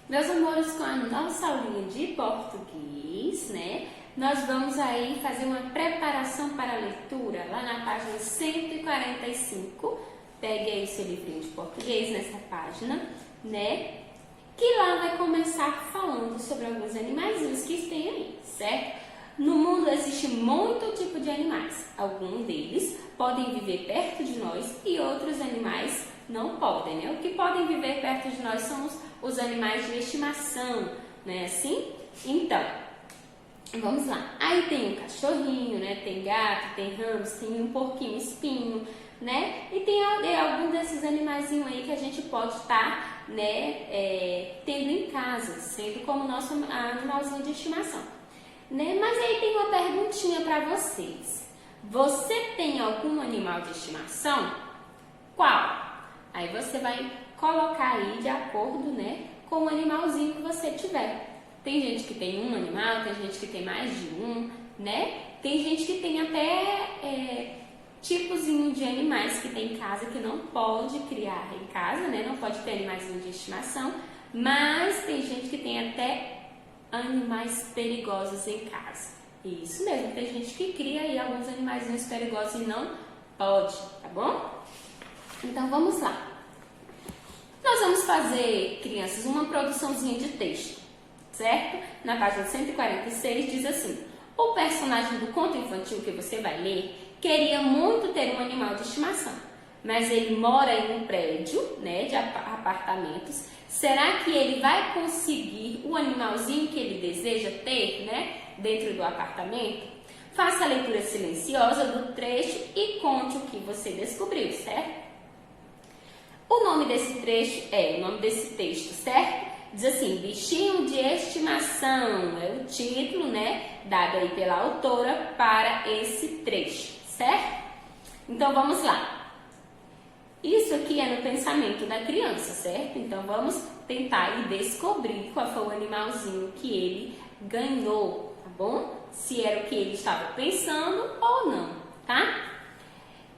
Meus amores, com a nossa aulinha de português, né? Nós vamos aí fazer uma preparação para a leitura lá na página 145. Pegue aí seu livrinho de português nessa página, né? Que lá vai começar falando sobre alguns animaizinhos que tem aí, certo? No mundo existe muito tipo de animais. Alguns deles podem viver perto de nós e outros animais não podem, né? O que podem viver perto de nós são os animais de estimação, né? Assim? Então, vamos lá. Aí tem um cachorrinho, né? Tem gato, tem hamster, tem um porquinho espinho, né? E tem algum desses animaizinhos aí que a gente pode estar, né? Tendo em casa, sendo como nosso animalzinho de estimação, né? Mas aí tem uma perguntinha para vocês. Você tem algum animal de estimação? Qual? Aí você vai colocar aí de acordo, né, com o animalzinho que você tiver. Tem gente que tem um animal, tem gente que tem mais de um, né? Tem gente que tem até tipozinho de animais que tem em casa que não pode criar em casa, né? Não pode ter animaizinho de estimação, mas tem gente que tem até animais perigosos em casa. Isso mesmo, tem gente que cria aí alguns animaizinhos perigosos e não pode, tá bom? Então vamos lá. Nós vamos fazer, crianças, uma produçãozinha de texto, certo? Na página 146 diz assim: o personagem do conto infantil que você vai ler queria muito ter um animal de estimação, mas ele mora em um prédio, né, de apartamentos. Será que ele vai conseguir o animalzinho que ele deseja ter, né, dentro do apartamento? Faça a leitura silenciosa do trecho e conte o que você descobriu, certo? O nome desse texto, certo? Diz assim: bichinho de estimação, é o título, né, dado aí pela autora para esse trecho, certo? Então vamos lá. Isso aqui é no pensamento da criança, certo? Então vamos tentar aí descobrir qual foi o animalzinho que ele ganhou, tá bom? Se era o que ele estava pensando ou não, tá?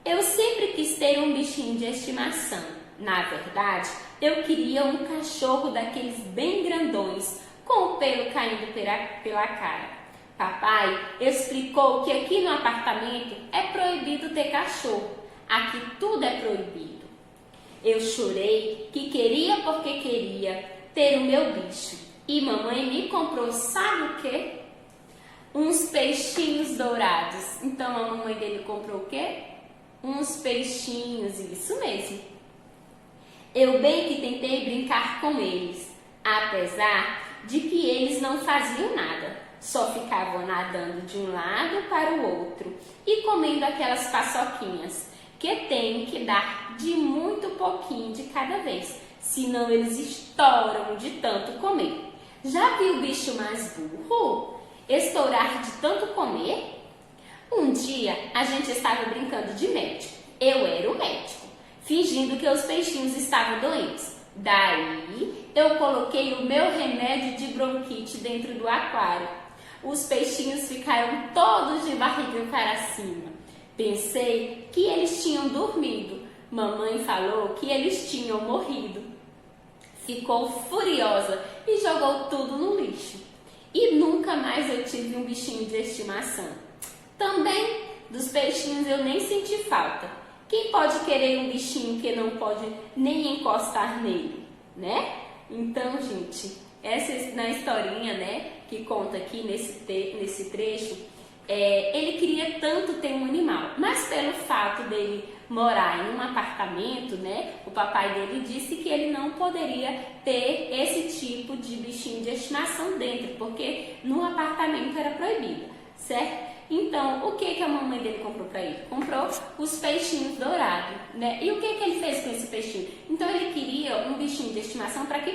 Eu sempre quis ter um bichinho de estimação. Na verdade, eu queria um cachorro daqueles bem grandões, com o pelo caindo pela cara. Papai explicou que aqui no apartamento é proibido ter cachorro. Aqui tudo é proibido. Eu chorei que queria porque queria ter o meu bicho. E mamãe me comprou, sabe o quê? Uns peixinhos dourados. Então a mamãe dele comprou o quê? Uns peixinhos, isso mesmo. Eu bem que tentei brincar com eles, apesar de que eles não faziam nada, só ficavam nadando de um lado para o outro e comendo aquelas paçoquinhas, que tem que dar de muito pouquinho de cada vez, senão eles estouram de tanto comer. Já viu o bicho mais burro estourar de tanto comer? Um dia a gente estava brincando de médico, eu era o médico, fingindo que os peixinhos estavam doentes. Daí, eu coloquei o meu remédio de bronquite dentro do aquário. Os peixinhos ficaram todos de barriga para cima. Pensei que eles tinham dormido. Mamãe falou que eles tinham morrido. Ficou furiosa e jogou tudo no lixo. E nunca mais eu tive um bichinho de estimação. Também dos peixinhos eu nem senti falta. Quem pode querer um bichinho que não pode nem encostar nele, né? Então, gente, essa na historinha, né, que conta aqui nesse trecho, ele queria tanto ter um animal, mas pelo fato dele morar em um apartamento, né, o papai dele disse que ele não poderia ter esse tipo de bichinho de estimação dentro, porque no apartamento era proibido, certo? Então, o que a mamãe dele comprou para ele? Comprou os peixinhos dourados, né? E o que ele fez com esse peixinho? Então, ele queria um bichinho de estimação para que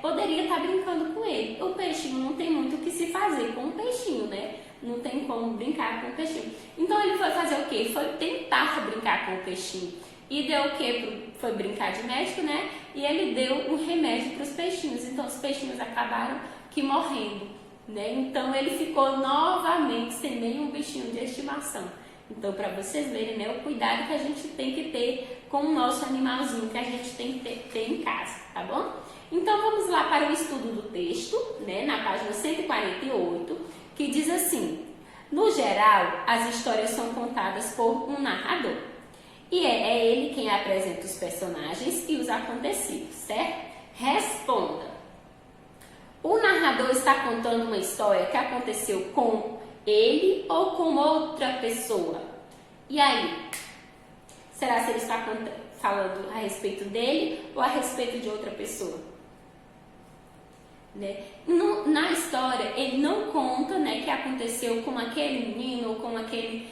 poderia estar brincando com ele. O peixinho não tem muito o que se fazer com o peixinho, né? Não tem como brincar com o peixinho. Então, ele foi fazer o quê? Foi tentar brincar com o peixinho. E deu o quê? Foi brincar de médico, né? E ele deu um remédio para os peixinhos. Então, os peixinhos acabaram que morrendo, né? Então ele ficou novamente sem nenhum bichinho de estimação. Então, para vocês verem, né, o cuidado que a gente tem que ter com o nosso animalzinho que a gente tem que ter em casa, tá bom? Então vamos lá para o estudo do texto, né, na página 148, que diz assim: no geral, as histórias são contadas por um narrador. E é ele quem apresenta os personagens e os acontecidos, certo? Responda. O narrador está contando uma história que aconteceu com ele ou com outra pessoa? E aí? Será que ele está falando a respeito dele ou a respeito de outra pessoa? Né? Na história, ele não conta, né, que aconteceu com aquele menino ou com aquele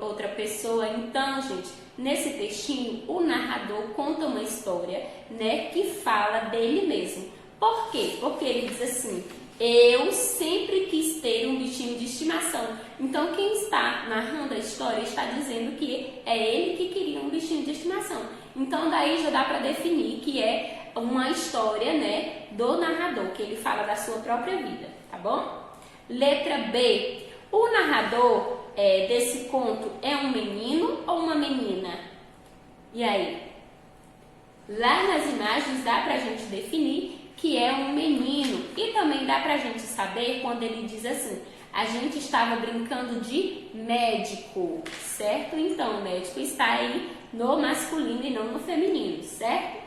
outra pessoa. Então, gente, nesse textinho, o narrador conta uma história, né, que fala dele mesmo. Por quê? Porque ele diz assim: eu sempre quis ter um bichinho de estimação. Então, quem está narrando a história está dizendo que é ele que queria um bichinho de estimação. Então, daí já dá para definir que é uma história, né, do narrador, que ele fala da sua própria vida, tá bom? Letra B. O narrador desse conto é um menino ou uma menina? E aí? Lá nas imagens dá pra gente definir que é um menino. E também dá pra gente saber quando ele diz assim: a gente estava brincando de médico, certo? Então, o médico está aí no masculino e não no feminino, certo?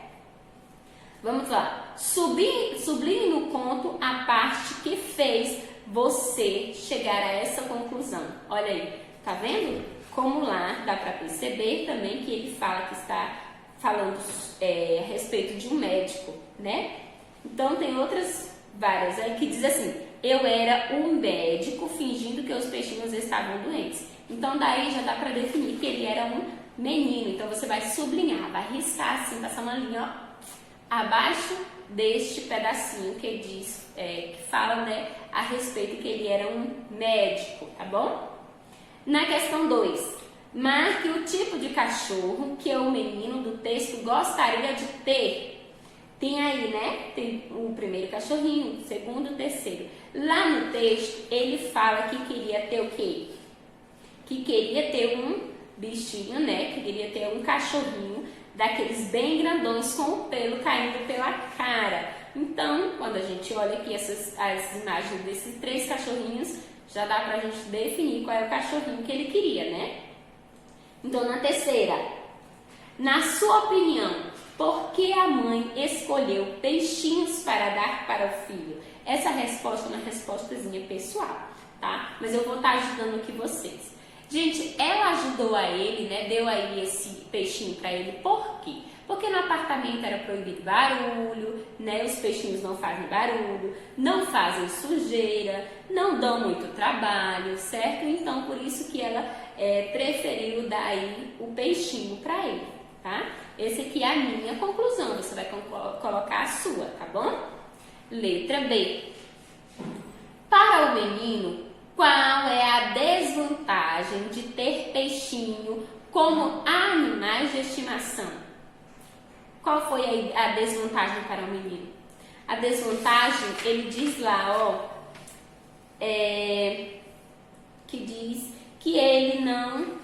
Vamos lá. Sublinhe no conto a parte que fez você chegar a essa conclusão. Olha aí, tá vendo? Como lá dá para perceber também que ele fala que está falando a respeito de um médico, né? Então tem outras várias aí que diz assim: eu era um médico fingindo que os peixinhos estavam doentes. Então daí já dá para definir que ele era um menino. Então você vai sublinhar, vai riscar assim, passar uma linha, ó, abaixo deste pedacinho que diz, que fala, né, a respeito que ele era um médico, tá bom? Na questão 2, marque o tipo de cachorro que o menino do texto gostaria de ter. Tem aí, né, tem o primeiro cachorrinho, o segundo, o terceiro. Lá no texto, ele fala que queria ter o quê? Que queria ter um bichinho, né, que queria ter um cachorrinho daqueles bem grandões com o pelo caindo pela cara. Então, quando a gente olha aqui as imagens desses 3 cachorrinhos, já dá pra gente definir qual é o cachorrinho que ele queria, né? Então, na terceira, na sua opinião, por que a mãe escolheu peixinhos para dar para o filho? Essa resposta é uma respostazinha pessoal, tá? Mas eu vou estar ajudando aqui vocês. Gente, ela ajudou a ele, né? Deu aí esse peixinho para ele. Por quê? Porque no apartamento era proibido barulho, né? Os peixinhos não fazem barulho, não fazem sujeira, não dão muito trabalho, certo? Então, por isso que ela preferiu dar aí o peixinho para ele, tá? Essa aqui é a minha conclusão. Você vai colocar a sua, tá bom? Letra B. Para o menino, qual é a desvantagem de ter peixinho como animais de estimação? Qual foi a desvantagem para o menino? A desvantagem, ele diz lá, ó, que diz que ele não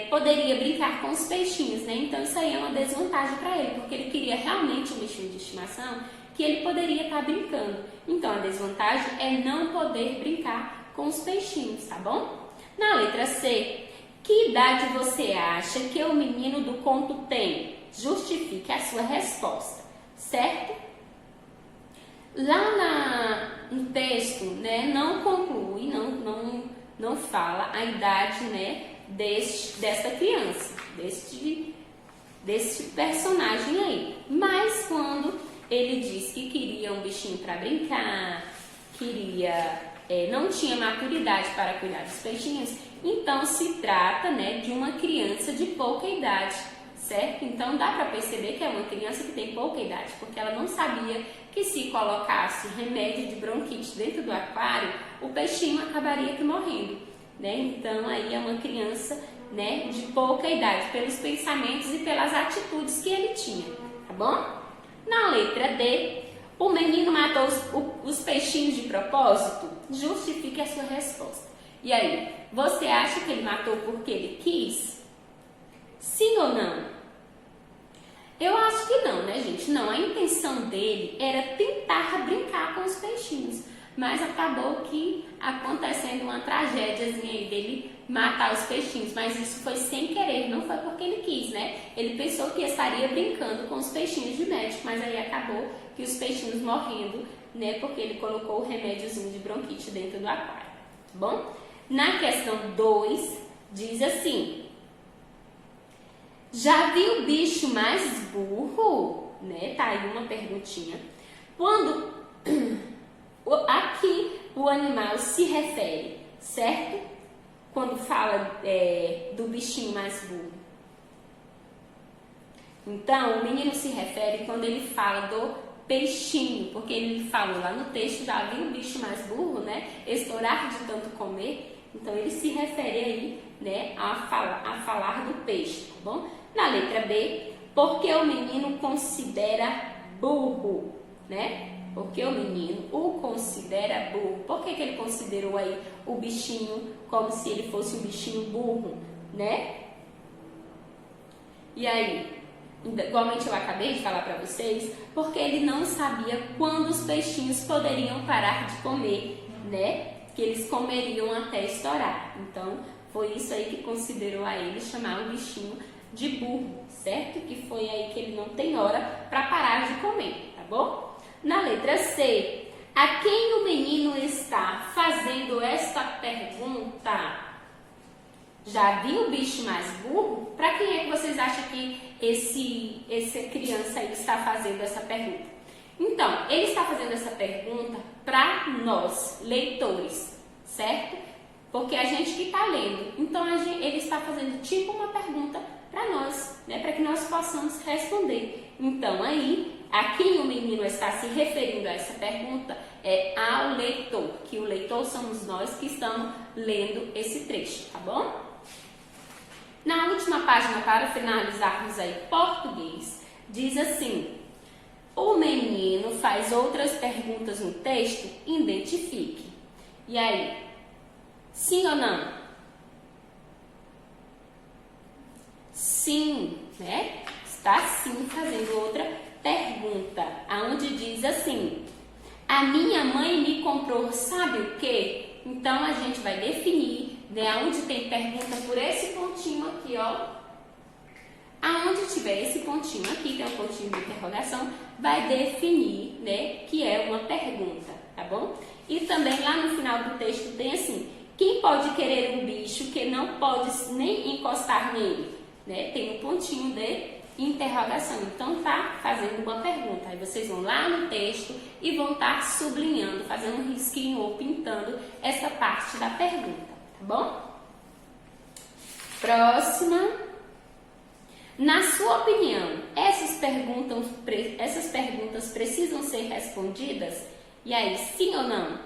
poderia brincar com os peixinhos, né? Então isso aí é uma desvantagem para ele, porque ele queria realmente um bichinho de estimação que ele poderia estar brincando. Então a desvantagem é não poder brincar com os peixinhos, tá bom? Na letra C, que idade você acha que o menino do conto tem? Justifique a sua resposta, certo? Lá no texto, né, não conclui, não fala a idade, né, desta criança, deste personagem aí. Mas quando ele diz que queria um bichinho para brincar, não tinha maturidade para cuidar dos peixinhos, então se trata, né, de uma criança de pouca idade, certo? Então dá para perceber que é uma criança que tem pouca idade, porque ela não sabia que se colocasse remédio de bronquite dentro do aquário, o peixinho acabaria morrendo, né? Então aí é uma criança, né, de pouca idade, pelos pensamentos e pelas atitudes que ele tinha, tá bom? Na letra D, o menino matou os peixinhos de propósito? Justifique a sua resposta. E aí, você acha que ele matou porque ele quis? Sim ou não? Eu acho que não, né, gente? Não, a intenção dele era tentar brincar com os peixinhos, mas acabou que acontecendo uma tragédiazinha aí dele matar os peixinhos, mas isso foi sem querer, não foi porque ele quis, né? Ele pensou que estaria brincando com os peixinhos de médico, mas aí acabou que os peixinhos morrendo, né? Porque ele colocou o remédiozinho de bronquite dentro do aquário, tá bom? Na questão 2, diz assim: já viu o bicho mais burro? Né? Tá aí uma perguntinha. Quando aqui o animal se refere, certo? Quando fala do bichinho mais burro. Então, o menino se refere quando ele fala do peixinho, porque ele falou lá no texto, já viu o bicho mais burro, né? Estourar de tanto comer. Então, ele se refere aí, né, a falar do peixe, tá bom? Na letra B, porque o menino considera burro, né? Porque o menino o considera burro. Por que ele considerou aí o bichinho como se ele fosse um bichinho burro, né? E aí, igualmente eu acabei de falar para vocês, porque ele não sabia quando os peixinhos poderiam parar de comer, né? Que eles comeriam até estourar. Então, foi isso aí que considerou a ele chamar o bichinho de burro, certo? Que foi aí que ele não tem hora para parar de comer, tá bom? Na letra C, a quem o menino está fazendo esta pergunta? Já viu o bicho mais burro? Para quem é que vocês acham que essa criança aí está fazendo essa pergunta? Então, ele está fazendo essa pergunta para nós, leitores, certo? Porque a gente que está lendo. Então, ele está fazendo tipo uma pergunta para nós, né? Para que nós possamos responder. Então, aí, a quem o menino está se referindo a essa pergunta é ao leitor, que o leitor somos nós que estamos lendo esse trecho, tá bom? Na última página, para finalizarmos aí português, diz assim: o menino faz outras perguntas no texto, identifique. E aí, sim ou não? Sim, né? Está sim fazendo outra pergunta, aonde diz assim: a minha mãe me comprou sabe o quê? Então a gente vai definir, né, onde tem pergunta por esse pontinho aqui, ó. Aonde tiver esse pontinho aqui, tem um pontinho de interrogação, vai definir, né, que é uma pergunta, tá bom? E também lá no final do texto tem assim: quem pode querer um bicho que não pode nem encostar nele? Né? Tem um pontinho de interrogação. Então, tá fazendo uma pergunta. Aí vocês vão lá no texto e vão estar sublinhando, fazendo um risquinho ou pintando essa parte da pergunta, tá bom? Próxima. Na sua opinião, essas perguntas precisam ser respondidas? E aí, sim ou não?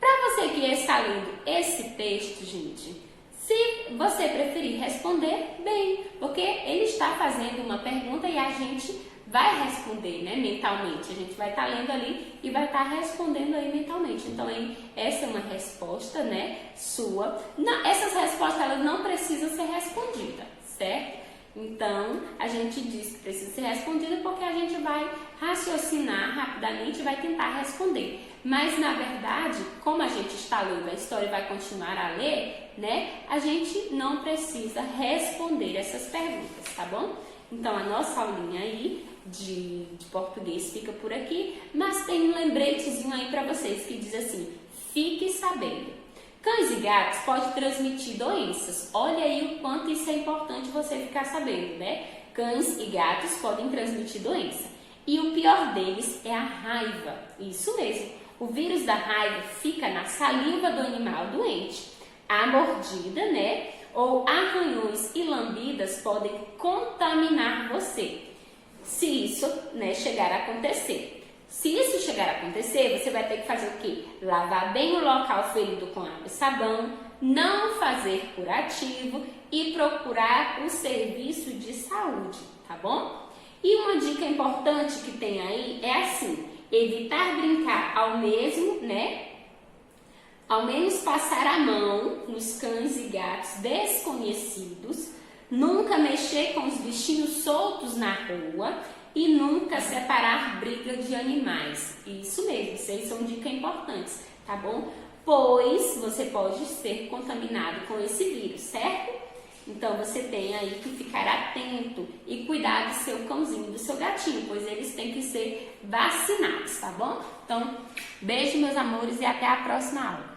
Para você que está lendo esse texto, gente, se você preferir responder, bem, porque ele está fazendo uma pergunta e a gente vai responder, né, mentalmente. A gente vai estar lendo ali e vai estar respondendo aí mentalmente. Então, aí, essa é uma resposta, né, sua. Essas respostas, elas não precisam ser respondidas, certo? Então, a gente diz que precisa ser respondida porque a gente vai raciocinar rapidamente e vai tentar responder. Mas, na verdade, como a gente está lendo a história e vai continuar a ler, né, a gente não precisa responder essas perguntas, tá bom? Então, a nossa aulinha aí de português fica por aqui, mas tem um lembretezinho aí para vocês que diz assim: fique sabendo. Cães e gatos podem transmitir doenças. Olha aí o quanto isso é importante você ficar sabendo, né? Cães e gatos podem transmitir doença. E o pior deles é a raiva. Isso mesmo. O vírus da raiva fica na saliva do animal doente. A mordida, né? Ou arranhões e lambidas podem contaminar você. Se isso, né, chegar a acontecer. Se isso chegar a acontecer, você vai ter que fazer o quê? Lavar bem o local ferido com água e sabão, não fazer curativo e procurar o serviço de saúde, tá bom? E uma dica importante que tem aí é assim: evitar brincar ao mesmo, né, ao menos passar a mão nos cães e gatos desconhecidos, nunca mexer com os bichinhos soltos na rua e nunca separar briga de animais. Isso mesmo, vocês são dicas importantes, tá bom? Pois você pode ser contaminado com esse vírus, certo? Então você tem aí que ficar atento e cuidar do seu cãozinho, do seu gatinho, pois eles têm que ser vacinados, tá bom? Então, beijo meus amores e até a próxima aula.